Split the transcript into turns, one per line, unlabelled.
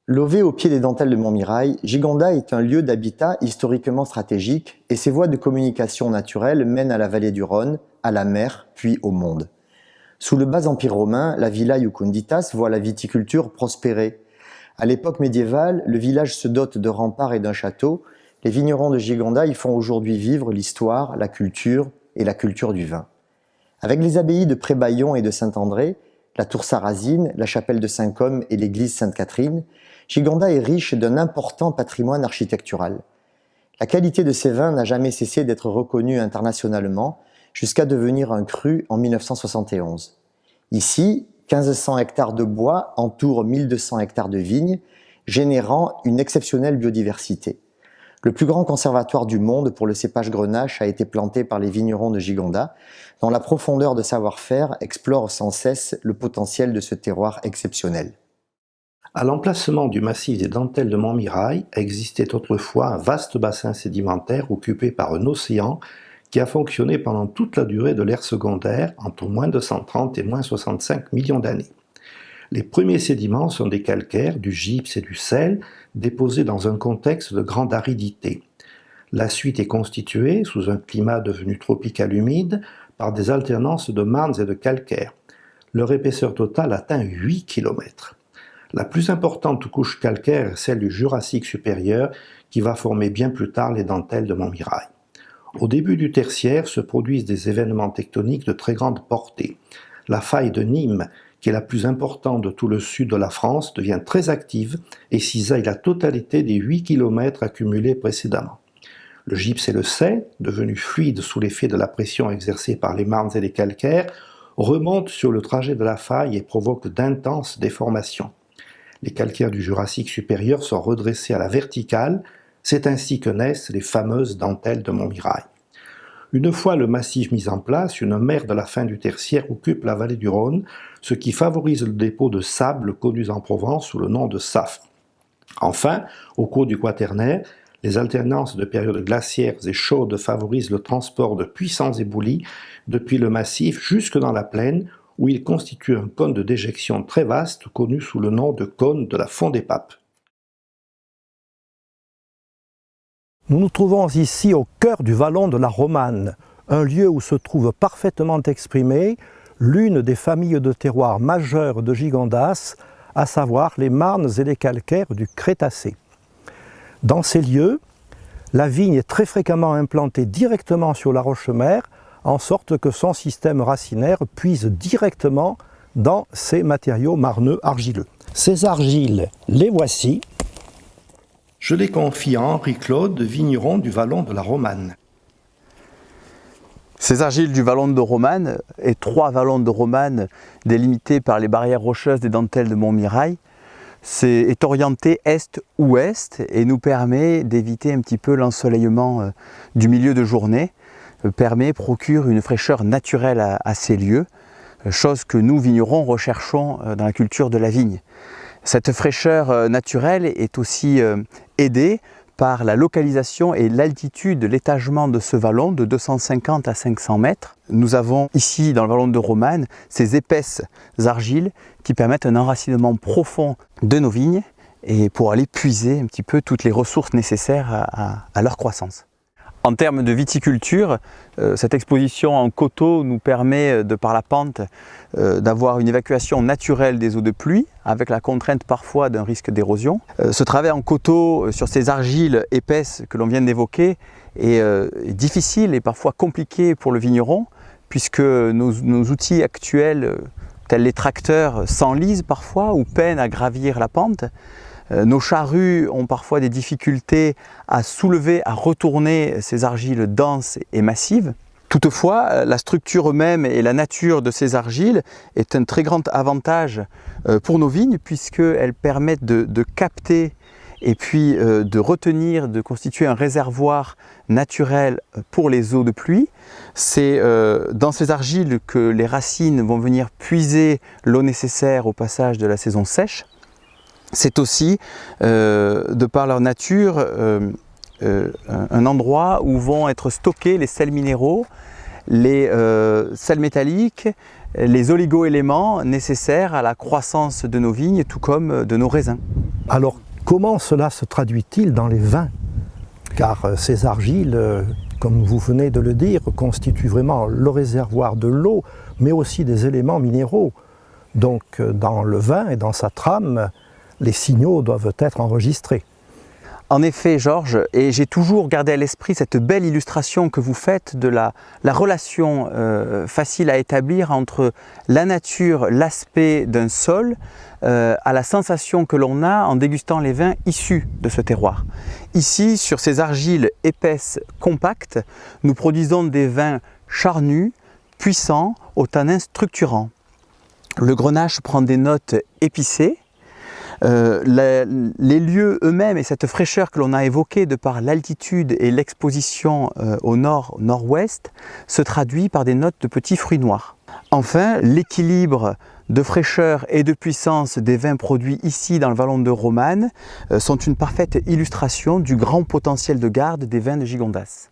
Lové au pied des dentelles de Montmirail, Gigondas est un lieu d'habitat historiquement stratégique et ses voies de communication naturelles mènent à la vallée du Rhône, à la mer, puis au monde. Sous le bas empire romain, la villa Iucunditas voit la viticulture prospérer. À l'époque médiévale, le village se dote de remparts et d'un château. Les vignerons de Gigondas y font aujourd'hui vivre l'histoire, la culture et la culture du vin. Avec les abbayes de Prébaillon et de Saint-André, la tour Sarrazine, la chapelle de Saint-Côme et l'église Sainte-Catherine, Gigondas est riche d'un important patrimoine architectural. La qualité de ses vins n'a jamais cessé d'être reconnue internationalement, jusqu'à devenir un cru en 1971. Ici, 1500 hectares de bois entourent 1200 hectares de vignes, générant une exceptionnelle biodiversité. Le plus grand conservatoire du monde pour le cépage Grenache a été planté par les vignerons de Gigondas, dont la profondeur de savoir-faire explore sans cesse le potentiel de ce terroir exceptionnel.
À l'emplacement du massif des dentelles de Montmirail existait autrefois un vaste bassin sédimentaire occupé par un océan qui a fonctionné pendant toute la durée de l'ère secondaire, entre moins 230 et moins 65 millions d'années. Les premiers sédiments sont des calcaires, du gypse et du sel, déposés dans un contexte de grande aridité. La suite est constituée, sous un climat devenu tropical humide, par des alternances de marnes et de calcaires. Leur épaisseur totale atteint 8 km. La plus importante couche calcaire est celle du Jurassique supérieur, qui va former bien plus tard les dentelles de Montmirail. Au début du tertiaire se produisent des événements tectoniques de très grande portée. La faille de Nîmes, qui est la plus importante de tout le sud de la France, devient très active et cisaille la totalité des 8 km accumulés précédemment. Le gypse et le sel, devenus fluides sous l'effet de la pression exercée par les marnes et les calcaires, remontent sur le trajet de la faille et provoquent d'intenses déformations. Les calcaires du Jurassique supérieur sont redressés à la verticale. C'est ainsi que naissent les fameuses dentelles de Montmirail. Une fois le massif mis en place, une mer de la fin du tertiaire occupe la vallée du Rhône, ce qui favorise le dépôt de sable connu en Provence sous le nom de safre. Enfin, au cours du Quaternaire, les alternances de périodes glaciaires et chaudes favorisent le transport de puissants éboulis depuis le massif jusque dans la plaine, où il constitue un cône de déjection très vaste connu sous le nom de cône de la Font des Papes.
Nous nous trouvons ici au cœur du vallon de la Romanne, un lieu où se trouve parfaitement exprimée l'une des familles de terroirs majeures de Gigondas, à savoir les marnes et les calcaires du Crétacé. Dans ces lieux, la vigne est très fréquemment implantée directement sur la roche-mère, en sorte que son système racinaire puise directement dans ces matériaux marneux argileux. Ces argiles, les voici.
Je les confie à Henri-Claude, vigneron du vallon de la Romanne.
Ces argiles du vallon de Romanne et 3 vallons de Romanne délimités par les barrières rocheuses des dentelles de Montmirail est orienté est-ouest et nous permet d'éviter un petit peu l'ensoleillement du milieu de journée, procure une fraîcheur naturelle à ces lieux, chose que nous vignerons recherchons dans la culture de la vigne. Cette fraîcheur naturelle est aussi aidée par la localisation et l'altitude de l'étagement de ce vallon de 250 à 500 mètres. Nous avons ici dans le vallon de Romanne ces épaisses argiles qui permettent un enracinement profond de nos vignes et pour aller puiser un petit peu toutes les ressources nécessaires à leur croissance. En termes de viticulture, cette exposition en coteaux nous permet, de par la pente, d'avoir une évacuation naturelle des eaux de pluie, avec la contrainte parfois d'un risque d'érosion. Ce travail en coteaux sur ces argiles épaisses que l'on vient d'évoquer est difficile et parfois compliqué pour le vigneron, puisque nos outils actuels, tels les tracteurs, s'enlisent parfois ou peinent à gravir la pente. Nos charrues ont parfois des difficultés à soulever, à retourner ces argiles denses et massives. Toutefois, la structure même et la nature de ces argiles est un très grand avantage pour nos vignes puisqu'elles permettent de capter et puis de retenir, de constituer un réservoir naturel pour les eaux de pluie. C'est dans ces argiles que les racines vont venir puiser l'eau nécessaire au passage de la saison sèche. C'est aussi, de par leur nature, un endroit où vont être stockés les sels minéraux, les sels métalliques, les oligo-éléments nécessaires à la croissance de nos vignes, tout comme de nos raisins.
Alors, comment cela se traduit-il dans les vins? Car ces argiles, comme vous venez de le dire, constituent vraiment le réservoir de l'eau, mais aussi des éléments minéraux. Donc, dans le vin et dans sa trame, les signaux doivent être enregistrés.
En effet, Georges, et j'ai toujours gardé à l'esprit cette belle illustration que vous faites de la relation facile à établir entre la nature, l'aspect d'un sol, à la sensation que l'on a en dégustant les vins issus de ce terroir. Ici, sur ces argiles épaisses, compactes, nous produisons des vins charnus, puissants, au tanin structurant. Le grenache prend des notes épicées. Les lieux eux-mêmes et cette fraîcheur que l'on a évoquée de par l'altitude et l'exposition au nord-nord-ouest se traduit par des notes de petits fruits noirs. Enfin, l'équilibre de fraîcheur et de puissance des vins produits ici dans le vallon de Romanne sont une parfaite illustration du grand potentiel de garde des vins de Gigondas.